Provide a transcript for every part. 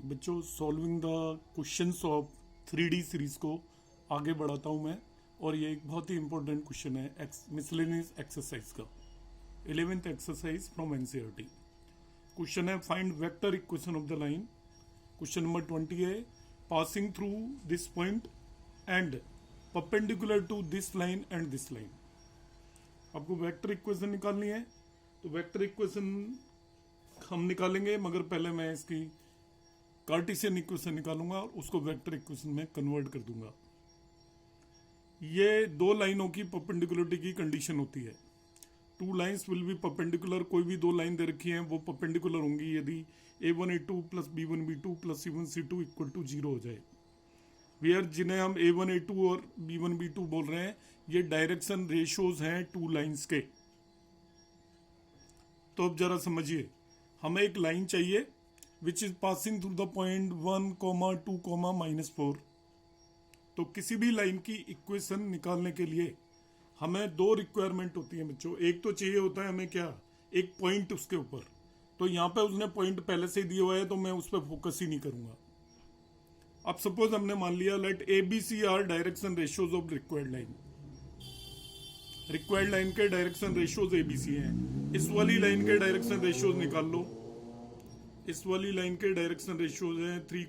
बच्चों solving the questions of 3D series को आगे बढ़ाता हूं मैं। और ये एक बहुत ही इंपॉर्टेंट क्वेश्चन है मिसलेनियस एक्सरसाइज का, 11th exercise from NCERT. Question है find vector equation of the line. Question number 20 है passing through this point and perpendicular to this line and this line. आपको वेक्टर इक्वेशन निकालनी है, तो vector equation हम निकालेंगे, मगर पहले मैं इसकी कार्टेशियन इक्वेशन निकालूंगा और उसको वेक्टर इक्वेशन में कन्वर्ट कर दूंगा। ये दो लाइनों की परपेंडिकुलरिटी की कंडीशन होती है। Two lines will be perpendicular. कोई भी दो लाइन दे रखी है वो परपेंडिकुलर होंगी यदि a1 a2 plus b1 b2 plus c1 c2 equal to 0 हो जाए। वेयर जिन्हें हम a1 a2 और b1 b2 बोल रहे हैं, ये डायरेक्शन रेशियोज हैं टू लाइन्स के। तो अब जरा समझिए, हमें एक लाइन चाहिए which is passing through the point 1, 2, -4। तो किसी भी लाइन की इक्वेशन निकालने के लिए हमें दो रिक्वायरमेंट होती है बच्चों। एक तो चाहिए होता है हमें क्या, एक पॉइंट उसके ऊपर। तो यहाँ पे उसने पॉइंट पहले से दिया हुआ है तो मैं उस पर फोकस ही नहीं करूंगा। अब सपोज हमने मान लिया let A B C are direction ratios of required line. Required line के direction ratios A B C हैं। इस वाली लाइन के डायरेक्शन रेशियोज निकाल लो। इस वाली लाइन के डायरेक्शन रेशियोज हैं 3,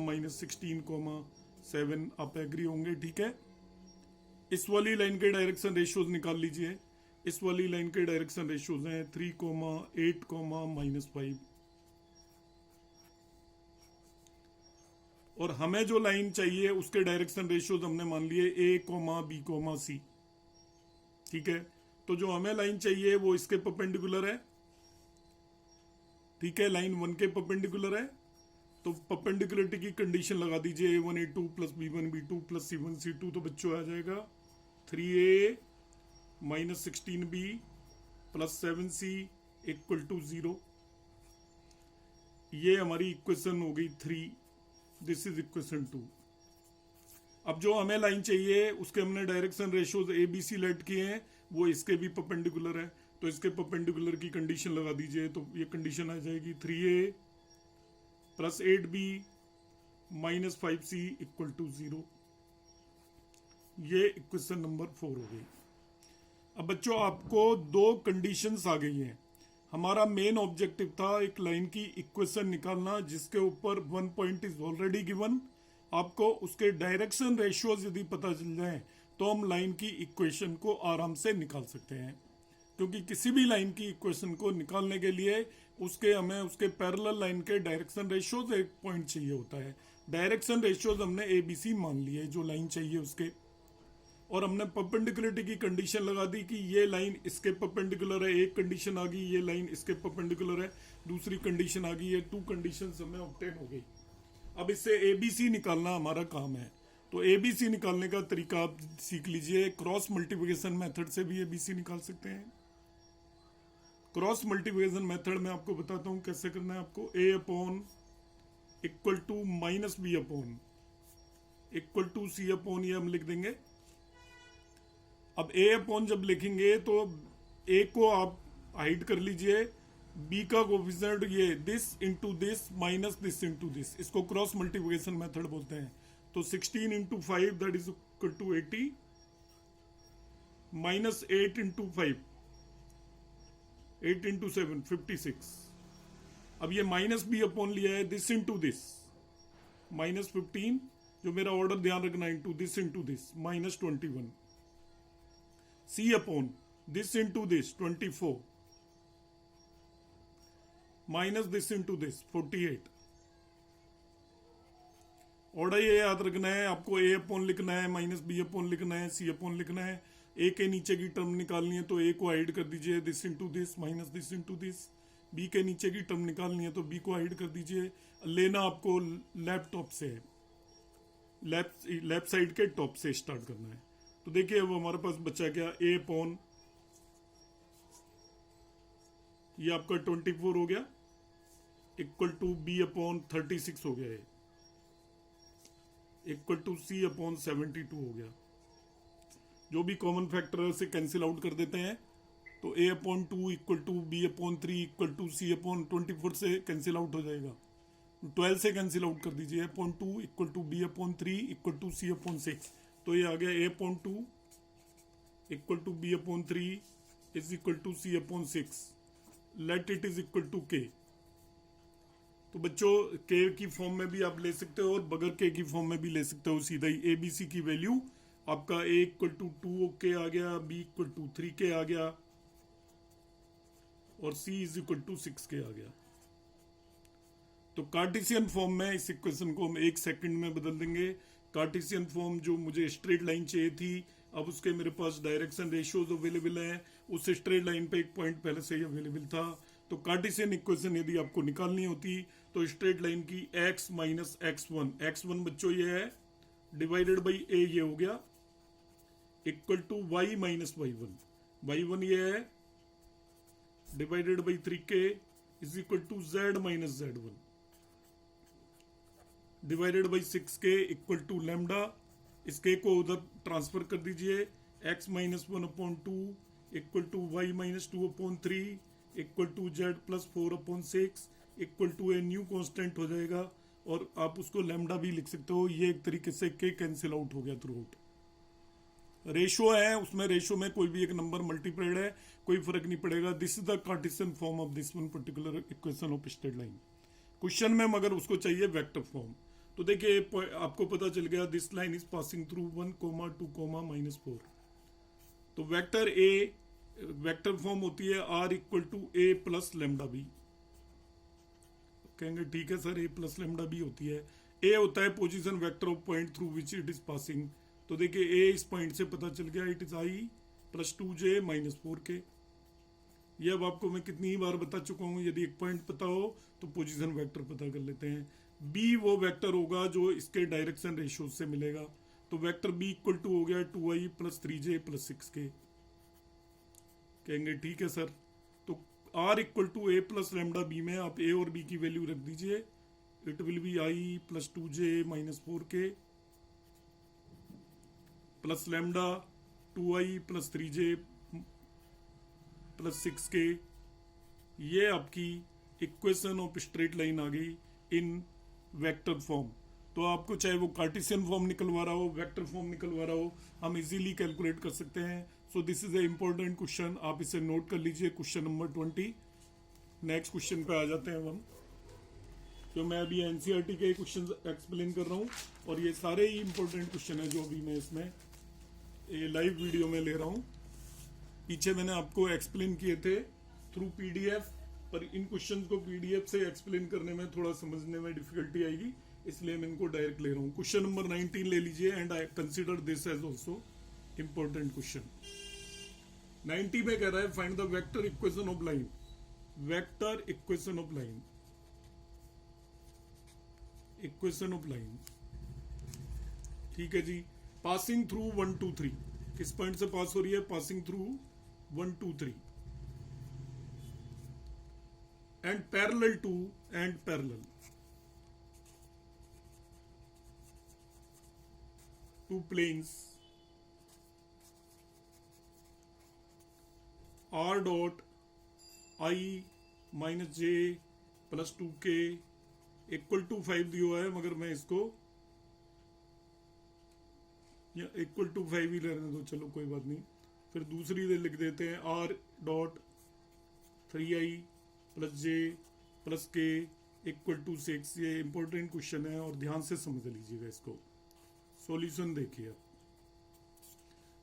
-16, 7। आप एग्री होंगे, ठीक है। इस वाली लाइन के डायरेक्शन रेशियोज निकाल लीजिए। इस वाली लाइन के डायरेक्शन रेशियोज हैं 3, 8, -5। और हमें जो लाइन चाहिए उसके डायरेक्शन रेशियोज हमने मान लिए a, b, c। ठीक है, तो जो हमें लाइन चाहिए वो इसके परपेंडिकुलर है। ठीक है, लाइन 1 के परपेंडिकुलर है। तो परपेंडिकुलरिटी की कंडीशन लगा दीजिए a1 a2 plus b1 b2 plus c1 c2। तो बच्चों आ जाएगा 3a -16b plus 7c equal to 0। ये हमारी इक्वेशन हो गई 3। This is equation 2। अब जो हमें लाइन चाहिए उसके हमने direction ratios A B c let किए हैं, वो इसके भी परपेंडिकुलर है। तो इसके परपेंडिकुलर की कंडीशन लगा दीजिए। तो ये कंडीशन आ जाएगी 3a plus 8b -5c equal to 0। ये इक्वेशन नंबर 4 हो गई। अब बच्चों आपको दो कंडीशंस आ गई हैं। हमारा मेन ऑब्जेक्टिव था एक लाइन की इक्वेशन निकालना जिसके ऊपर one point is already given. आपको उसके डायरेक्शन रेशियोज यदि पता चल जाए तो हम लाइन की इक्वेशन को आराम से निकाल सकते हैं। क्योंकि किसी भी लाइन की इक्वेशन को निकालने के लिए हमें उसके पैरेलल लाइन के डायरेक्शन रेशियोज एक पॉइंट चाहिए होता है। डायरेक्शन रेशियोज हमने ए बी सी मान लिए जो लाइन चाहिए उसके, और हमने परपेंडिकुलरिटी की कंडीशन लगा दी कि ये लाइन इसके परपेंडिकुलर है। एक कंडीशन आ गई, ये लाइन इसके परपेंडिकुलर है। दूसरी कंडीशन आ गई, ये 2 कंडीशंस हमें ऑब्टेन हो गई। अब इससे एबीसी निकालना हमारा काम है। तो एबीसी निकालने का तरीका आप सीख लीजिए। क्रॉस मल्टीप्लिकेशन मेथड से भी एबीसी निकाल सकते हैं। क्रॉस मल्टीप्लिकेशन मेथड में आपको बताता हूं कैसे करना है। आपको a upon equal to -b upon equal to c upon ये हम लिख देंगे। अब a अपॉन जब लिखेंगे तो a को आप हाइड कर लीजिए, b का कोफिशिएंट ये this into this minus this into this, इसको क्रॉस मल्टीप्लिकेशन मेथड बोलते हैं। तो 16 into 5 that is equal to 80 minus 8 into 5, 8 into 7 56। अब ये माइनस b अपॉन लिया है दिस इंटू दिस -15, जो मेरा ऑर्डर ध्यान रखना, into this -21। c upon this into this 24 minus this into this 48। Order ये याद रखना है आपको, a अपॉन लिखना है, -b अपॉन लिखना है, c अपॉन लिखना है। a के नीचे की टर्म निकालनी है तो a को हाइड कर दीजिए, this into this minus this into this. b के नीचे की टर्म निकालनी है तो b को हाइड कर दीजिए। लेना आपको लेफ्ट टॉप से है, लेफ्ट साइड के टॉप से स्टार्ट करना है। तो देखिए अब हमारे पास बचा क्या, a अपॉन ये आपका 24 हो गया इक्वल टू b अपॉन 36 हो गया है इक्वल टू c अपॉन 72 हो गया। जो भी कॉमन फैक्टर से कैंसिल आउट कर देते हैं तो a upon 2 equal to b upon 3 equal to c upon 24 से कैंसिल आउट हो जाएगा। 12 से कैंसिल आउट कर दीजिए, a/2 equal to b/3 equal to c/6। तो ये आ गया a/2 equal to b/3 is equal to c/6। Let it is equal to k। तो बच्चों k की फॉर्म में भी आप ले सकते हो और बगैर k की फॉर्म में भी ले सकते हो। सीधा ही a b c की वैल्यू आपका a इक्वल टू 2k आ गया, b इक्वल टू 3k आ गया और c is equal to 6k आ गया। तो कार्टेशियन फॉर्म में इस इक्वेशन को हम 1 सेकंड में बदल देंगे। कार्टेशियन फॉर्म जो मुझे स्ट्रेट लाइन चाहिए थी, अब उसके मेरे पास डायरेक्शन रेशियोज अवेलेबल हैं। उस स्ट्रेट लाइन पे एक पॉइंट पहले से ही अवेलेबल था। तो कार्टेशियन इक्वेशन यदि आपको निकालनी होती तो स्ट्रेट लाइन की x माइनस x1 बच्चों ये है डिवाइडेड बाई a, ये हो गया equal to y minus y1 ये है divided by 3k is equal to z minus z1 divided by 6k equal to lambda. इस k को उधर ट्रांसफर कर दीजिए, x minus 1/2 equal to y minus 2/3 equal to z plus 4/6 equal to a new constant हो जाएगा और आप उसको लैम्डा भी लिख सकते हो। ये एक तरीके से k कैंसिल आउट हो गया थ्रू आउट। रेशो है, उसमें रेशो में कोई भी एक नंबर मल्टीप्लाइड है, कोई फर्क नहीं पड़ेगा। This is the Cartesian form of this one particular equation of straight line. Question में मगर उसको चाहिए वेक्टर फॉर्म। तो देखिए आपको पता चल गया this line is passing through 1, 2, -4। तो वेक्टर ए वेक्टर फॉर्म होती है r equal to a plus lambda b. कहेंगे ठीक है sir, a plus lambda b होती है। a होता है position vector of point through which it is passing. तो देखिए a इस पॉइंट से पता चल गया, it is i plus 2j minus 4k। ये अब आपको मैं कितनी ही बार बता चुका हूं। यदि एक पॉइंट पता हो तो पोजीशन वेक्टर पता कर लेते हैं। b वो वेक्टर होगा जो इसके डायरेक्शन रेशियो से मिलेगा। तो वेक्टर b इक्वल टू हो गया 2i plus 3j plus 6k। कहेंगे ठीक है सर, तो r equal to a plus lambda b में आप a और b की वैल्यू रख दीजिए। It will be i plus 2j minus 4k plus lambda 2i plus 3j plus 6k। ये आपकी इक्वेशन ऑफ स्ट्रेट लाइन आ गई इन वेक्टर फॉर्म। तो आपको चाहे वो कार्टेशियन फॉर्म निकलवा रहा हो, वेक्टर फॉर्म निकलवा रहा हो, हम इजीली कैलकुलेट कर सकते हैं। So this is a important question, आप इसे नोट कर लीजिए। Question number 20। नेक्स्ट क्वेश्चन पे आ जाते हैं हम। तो मैं अभी एनसीईआरटी के क्वेश्चन एक्सप्लेन कर रहा हूँ और ये सारे ही इंपॉर्टेंट क्वेश्चन है जो अभी मैं इसमें लाइव वीडियो में ले रहा हूँ। पीछे मैंने आपको एक्सप्लेन किए थे थ्रू पीडीएफ, पर इन क्वेश्चन को पीडीएफ से एक्सप्लेन करने में थोड़ा समझने में डिफिकल्टी आएगी, इसलिए मैं इनको डायरेक्ट ले रहा हूँ। क्वेश्चन नंबर 19 ले लीजिए and I consider this as also important question. 90 में कह रहा है find the vector equation of line. Vector equation of line, equation of line, ठीक है जी। पासिंग थ्रू 1, 2, 3, किस पॉइंट से पास हो रही है? Passing through 1, 2, 3 and parallel to and parallel to planes r dot i minus j plus 2k equal to 5 दिया है, मगर मैं इसको इक्वल टू 5 ही रहने दो, चलो कोई बात नहीं। फिर दूसरी लिख देते हैं r dot 3i plus j plus k equal to 6। ये इंपॉर्टेंट क्वेश्चन है और ध्यान से समझ लीजिएगा इसको। सॉल्यूशन देखिए,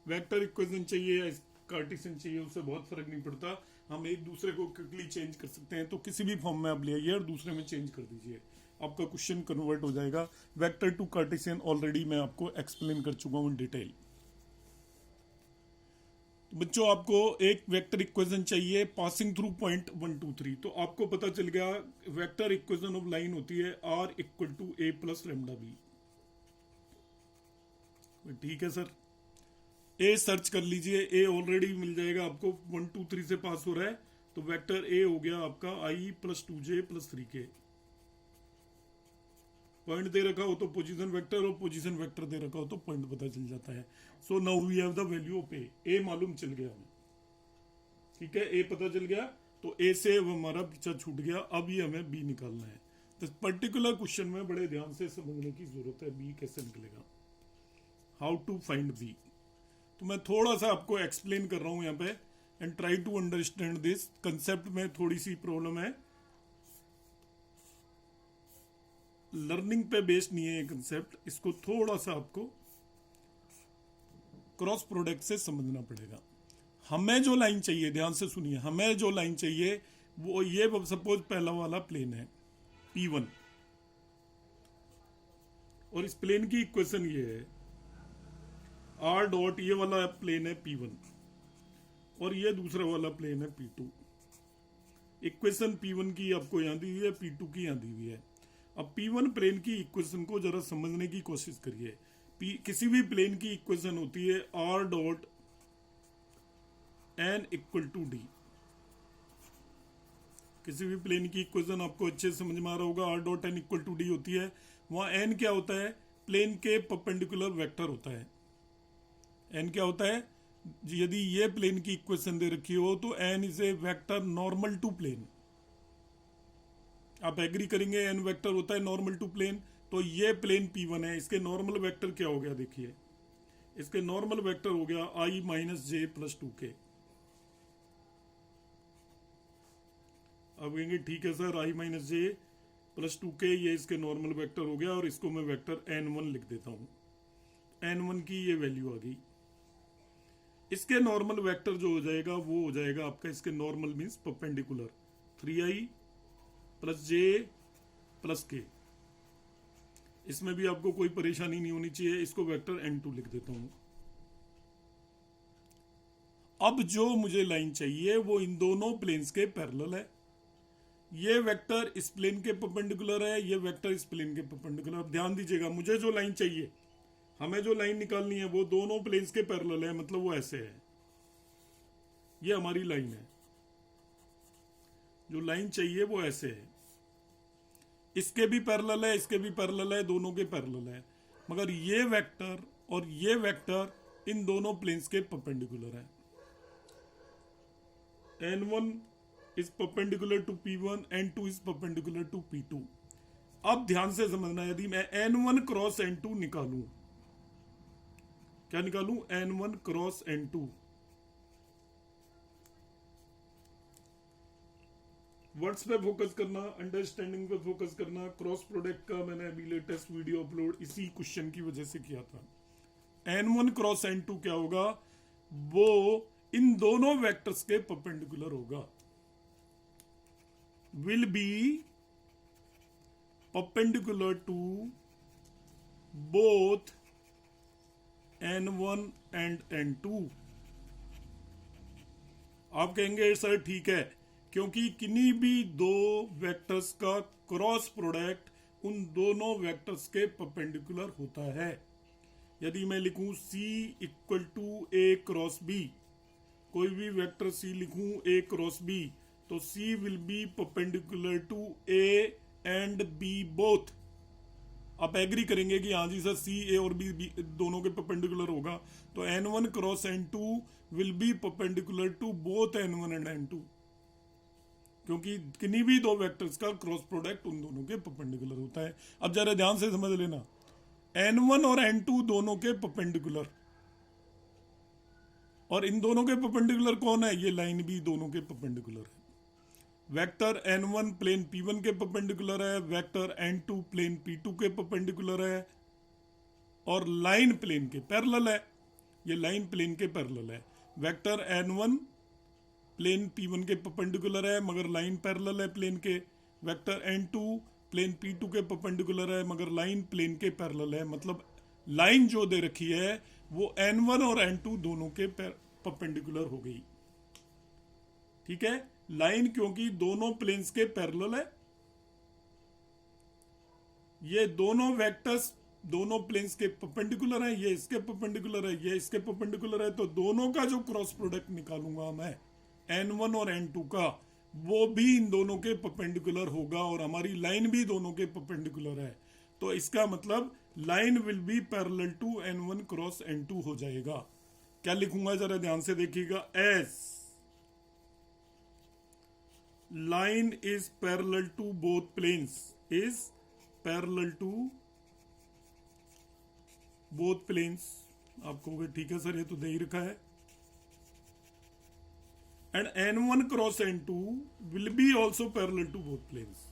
वेक्टर इक्वेशन चाहिए या कार्टेशियन चाहिए, उससे बहुत फर्क नहीं पड़ता। हम एक दूसरे को क्विकली चेंज कर सकते हैं। तो किसी भी फॉर्म में आप ले आइए और दूसरे में चेंज कर दीजिए, आपका क्वेश्चन कन्वर्ट हो जाएगा। वेक्टर टू कार्टेशियन ऑलरेडी मैं आपको एक्सप्लेन कर चुका हूं इन डिटेल। बच्चों आपको एक वेक्टर इक्वेशन चाहिए पासिंग थ्रू पॉइंट 1, 2, 3। तो आपको पता चल गया वेक्टर इक्वेशन ऑफ लाइन होती है r equal to a plus lambda B. ठीक है सर, a सर्च कर लीजिए, a ऑलरेडी मिल जाएगा आपको। 1, 2, 3 से पास हो रहा है तो वेक्टर a हो गया आपका i plus 2j plus 3k। Point दे रखा हो तो पोजीशन वेक्टर, और पोजीशन वेक्टर दे रखा हो तो पॉइंट पता चल जाता है। So now we have the value of A मालूम चल गया हमें, ठीक है। ए पता चल गया तो ए से अब हमारा पीछा छूट गया। अब ये हमें बी निकालना है। इस पर्टिकुलर क्वेश्चन में बड़े ध्यान से समझने की जरूरत है, बी कैसे निकलेगा, हाउ टू फाइंड बी। तो मैं थोड़ा सा आपको एक्सप्लेन कर रहा हूं यहाँ पे, and try to understand this concept में थोड़ी सी प्रॉब्लम है, लर्निंग पे बेस्ड नहीं है ये कंसेप्ट, इसको थोड़ा सा आपको क्रॉस प्रोडक्ट से समझना पड़ेगा। हमें जो लाइन चाहिए, ध्यान से सुनिए, हमें जो लाइन चाहिए वो ये, सपोज पहला वाला प्लेन है P1 और इस प्लेन की इक्वेशन ये है R डॉट, ये वाला प्लेन है P1 और ये दूसरा वाला प्लेन है P2। इक्वेशन P1 की आपको यहां दी हुई है, P2 की यहां दी हुई है। अब P1 प्लेन की इक्वेशन को जरा समझने की कोशिश करिए। किसी भी प्लेन की इक्वेशन होती है R dot n equal to D. किसी भी प्लेन की इक्वेशन आपको अच्छे से समझ में आ रहा होगा, R dot n equal to D होती है। वहां n क्या होता है, प्लेन के परपेंडिकुलर वेक्टर होता है। n क्या होता है, यदि ये प्लेन की इक्वेशन दे रखी हो तो n is a vector normal to plane. आप एग्री करेंगे, n वेक्टर होता है नॉर्मल टू प्लेन। तो ये प्लेन P1 है, इसके नॉर्मल वेक्टर क्या हो गया, देखिए इसके नॉर्मल वेक्टर हो गया i minus J plus 2k। अब कहेंगे ठीक है sir, i minus J plus 2k ये इसके नॉर्मल वेक्टर हो गया, और इसको मैं वेक्टर n1 लिख देता हूं। n1 की ये वैल्यू आ गई। इसके नॉर्मल वेक्टर जो हो जाएगा वो हो जाएगा आपका, इसके normal means perpendicular 3i plus J plus k। इसमें भी आपको कोई परेशानी नहीं होनी चाहिए, इसको वेक्टर n2 लिख देता हूं। अब जो मुझे लाइन चाहिए वो इन दोनों प्लेन्स के पैरेलल है। ये वेक्टर इस प्लेन के परपेंडिकुलर है, ये वेक्टर इस प्लेन के परपेंडिकुलर। अब ध्यान दीजिएगा, मुझे जो लाइन चाहिए, हमें जो लाइन निकालनी है वो दोनों प्लेन्स के पैरेलल है, मतलब वो ऐसे है। ये हमारी लाइन है, जो लाइन चाहिए वो ऐसे है। इसके भी पैरेलल है, इसके भी पैरेलल है, दोनों के पैरेलल है, मगर ये वेक्टर और ये वेक्टर इन दोनों प्लेन्स के परपेंडिकुलर है। n1 is perpendicular to P1, n2 is perpendicular to P2। अब ध्यान से समझना, यदि मैं n1 क्रॉस n2 निकालूं, क्या निकालूं, n1 क्रॉस n2, वर्ड्स पे फोकस करना, अंडरस्टैंडिंग पे फोकस करना। क्रॉस प्रोडक्ट का मैंने अभी लेटेस्ट वीडियो अपलोड इसी क्वेश्चन की वजह से किया था। n1 क्रॉस n2 क्या होगा, वो इन दोनों वेक्टर्स के परपेंडिकुलर होगा, will be perpendicular to both n1 and n2। आप कहेंगे सर ठीक है, क्योंकि किन्हीं भी दो वेक्टर्स का क्रॉस प्रोडक्ट उन दोनों वेक्टर्स के परपेंडिकुलर होता है। यदि मैं लिखूं c equal to a cross b, कोई भी वेक्टर c लिखूं a क्रॉस b, तो c will be perpendicular to a and b both. आप एग्री करेंगे कि हाँ जी सर, c a और b दोनों के परपेंडिकुलर होगा, तो n1 cross n2 will be perpendicular to both n1 and n2, क्योंकि किन्हीं भी दो वेक्टर्स का क्रॉस प्रोडक्ट उन दोनों के परपेंडिकुलर होता है। अब जरा ध्यान से समझ लेना, n1 और n2 दोनों के परपेंडिकुलर, और इन दोनों के परपेंडिकुलर कौन है, ये लाइन भी दोनों के परपेंडिकुलर है। वेक्टर n1 प्लेन P1 के परपेंडिकुलर है, वेक्टर n2 प्लेन P2 के परपेंडिकुलर है, और लाइन प्लेन के पैरेलल है। ये लाइन प्लेन के पैरेलल है। वेक्टर n1 प्लेन P1 के परपेंडिकुलर है, मगर लाइन पैरेलल है प्लेन के। वेक्टर n2 प्लेन P2 के परपेंडिकुलर है, मगर लाइन प्लेन के पैरेलल है। मतलब लाइन जो दे रखी है वो n1 और n2 दोनों के परपेंडिकुलर हो गई। ठीक है, लाइन क्योंकि दोनों प्लेन्स के पैरेलल है, ये दोनों वेक्टर्स दोनों प्लेन्स के परपेंडिकुलर है, ये इसके परपेंडिकुलर है, ये इसके परपेंडिकुलर है, तो दोनों का जो क्रॉस प्रोडक्ट निकालूंगा मैं n1 और n2 का, वो भी इन दोनों के परपेंडिकुलर होगा, और हमारी लाइन भी दोनों के परपेंडिकुलर है। तो इसका मतलब line will be parallel to n1 cross n2 हो जाएगा। क्या लिखूंगा जरा ध्यान से देखिएगा, as line is parallel to both planes is parallel to both planes. आपको कहोगे ठीक है सर ये तो दे ही रखा है। And N1 cross N2 will be also parallel to both planes,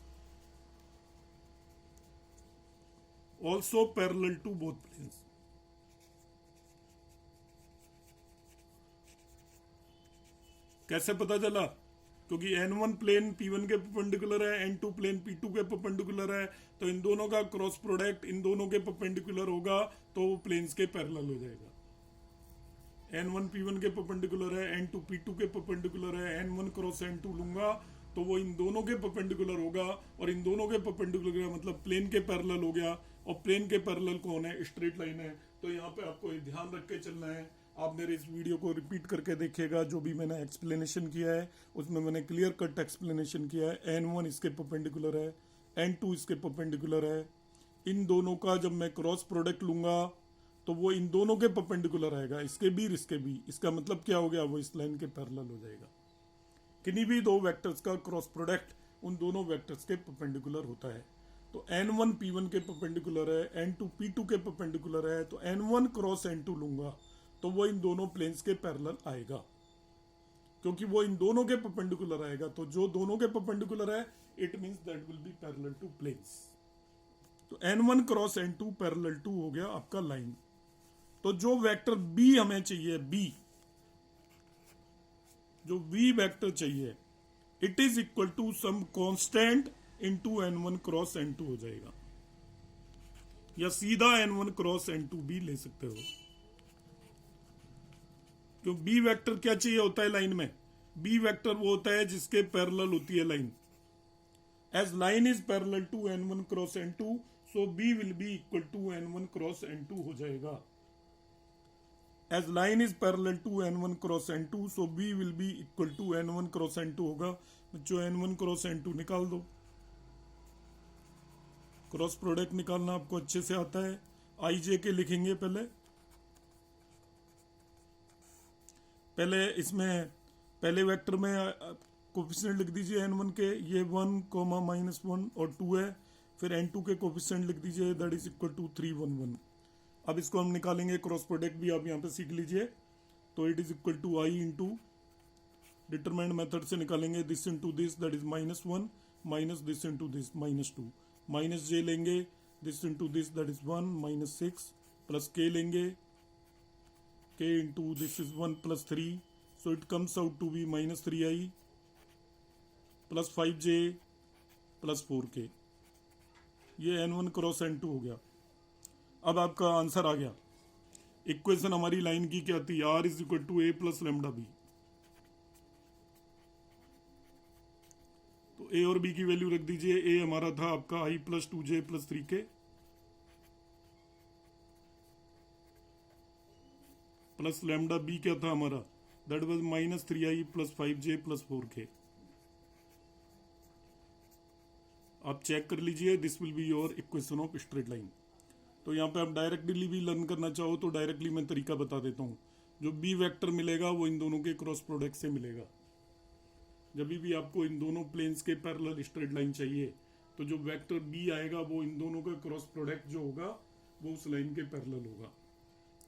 also parallel to both planes. कैसे पता चला? क्योंकि N1 प्लेन P1 के परपेंडिकुलर है, N2 प्लेन P2 के परपेंडिकुलर है, तो इन दोनों का क्रॉस प्रोडक्ट इन दोनों के परपेंडिकुलर होगा तो वो प्लेन्स के पैरेलल हो जाएगा। N1 P1 के परपेंडिकुलर है, N2 P2 के परपेंडिकुलर है, N1 क्रॉस N2 लूंगा तो वो इन दोनों के परपेंडिकुलर होगा, और इन दोनों के परपेंडिकुलर मतलब प्लेन के पैरेलल हो गया। और प्लेन के पैरेलल कौन है? स्ट्रेट लाइन है। तो यहाँ पे आपको ध्यान रख के चलना है। आप मेरे इस वीडियो को रिपीट करके देखिएगा, जो भी मैंने एक्सप्लेनेशन किया है उसमें मैंने क्लियर कट एक्सप्लेनेशन किया है। N1 इसके परपेंडिकुलर है, N2 इसके परपेंडिकुलर है। इन दोनों का जब मैं क्रॉस प्रोडक्ट लूंगा तो वो इन दोनों के परपेंडिकुलर आएगा, इसके भी और इसके भी। इसका मतलब क्या हो गया? वो इस लाइन के पैरेलल हो जाएगा। किन्हीं भी दो वेक्टर्स का क्रॉस प्रोडक्ट उन दोनों वेक्टर्स के परपेंडिकुलर होता है। तो N1 P1 के परपेंडिकुलर है, N2 P2 के परपेंडिकुलर है, तो N1 क्रॉस N2 लूंगा तो वो इन दोनों प्लेन्स के पैरेलल आएगा, क्योंकि वो इन दोनों के परपेंडिकुलर आएगा। तो जो दोनों के परपेंडिकुलर है it means that will be parallel to planes. तो N1 cross N2 parallel to हो गया आपका लाइन। तो जो वेक्टर B हमें चाहिए, B जो V वेक्टर चाहिए, it is equal to some constant into N1 cross N2 हो जाएगा, या सीधा N1 क्रॉस N2 भी ले सकते हो। क्यों? B वेक्टर क्या चाहिए होता है लाइन में? B वेक्टर वो होता है जिसके पैरेलल होती है line. As line is parallel to N1 cross N2 so B will be equal to N1 cross N2 हो जाएगा। As line is parallel to N1 cross N2 so B will be equal to N1 cross N2 होगा। बच्चों N1 cross N2 निकाल दो। Cross product निकालना आपको अच्छे से आता है। IJ के लिखेंगे पहले इसमें पहले वेक्टर में कोफिशिएंट लिख दीजिए N1 के, ये 1, -1 और 2 है। फिर N2 के कोफिशिएंट लिख दीजिए, दैट इज इक्वल टू 3, 1, 1। अब इसको हम निकालेंगे, क्रॉस प्रोडक्ट भी आप यहाँ पे सीख लीजिए। तो it is equal to I into determinant method से निकालेंगे, this into this that is -1 minus this into this -2, minus J लेंगे, this into this that is 1 -6 plus K लेंगे, K into this is 1 plus 3, so it comes out to be -3I plus 5J plus 4K। ये N1 cross N2 हो गया। अब आपका answer आ गया। Equation हमारी line की क्या थी? R is equal to A plus lambda B। तो A और B की वैल्यू रख दीजिए। A हमारा था आपका I plus 2J plus 3K plus lambda B क्या था हमारा? That was -3I plus 5J plus 4K। आप चेक कर लीजिए, this will be your equation of straight line. तो यहाँ पे आप डायरेक्टली भी लर्न करना चाहो तो डायरेक्टली मैं तरीका बता देता हूँ। जो B वेक्टर मिलेगा वो इन दोनों के क्रॉस प्रोडक्ट से मिलेगा। जब भी आपको इन दोनों प्लेन्स के पैरेलल स्ट्रेट लाइन चाहिए तो जो वेक्टर B आएगा वो इन दोनों का क्रॉस प्रोडक्ट जो होगा वो उस लाइन के पैरेलल होगा।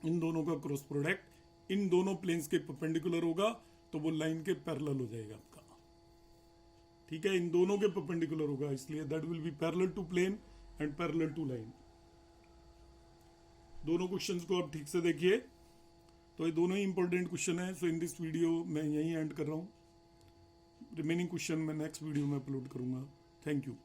इन दोनों का क्रॉस प्रोडक्ट इन दोनों प्लेन्स के परपेंडिकुलर होगा तो वो लाइन के पैरेलल हो जाएगा आपका। ठीक है, इन दोनों के परपेंडिकुलर होगा, इसलिए that will be parallel to plane and parallel to line. दोनों क्वेश्चंस को आप ठीक से देखिए। तो ये दोनों ही इंपॉर्टेंट क्वेश्चन है। सो इन दिस वीडियो मैं यहीं एंड कर रहा हूँ। रिमेनिंग क्वेश्चन मैं नेक्स्ट वीडियो में अपलोड करूंगा। Thank you.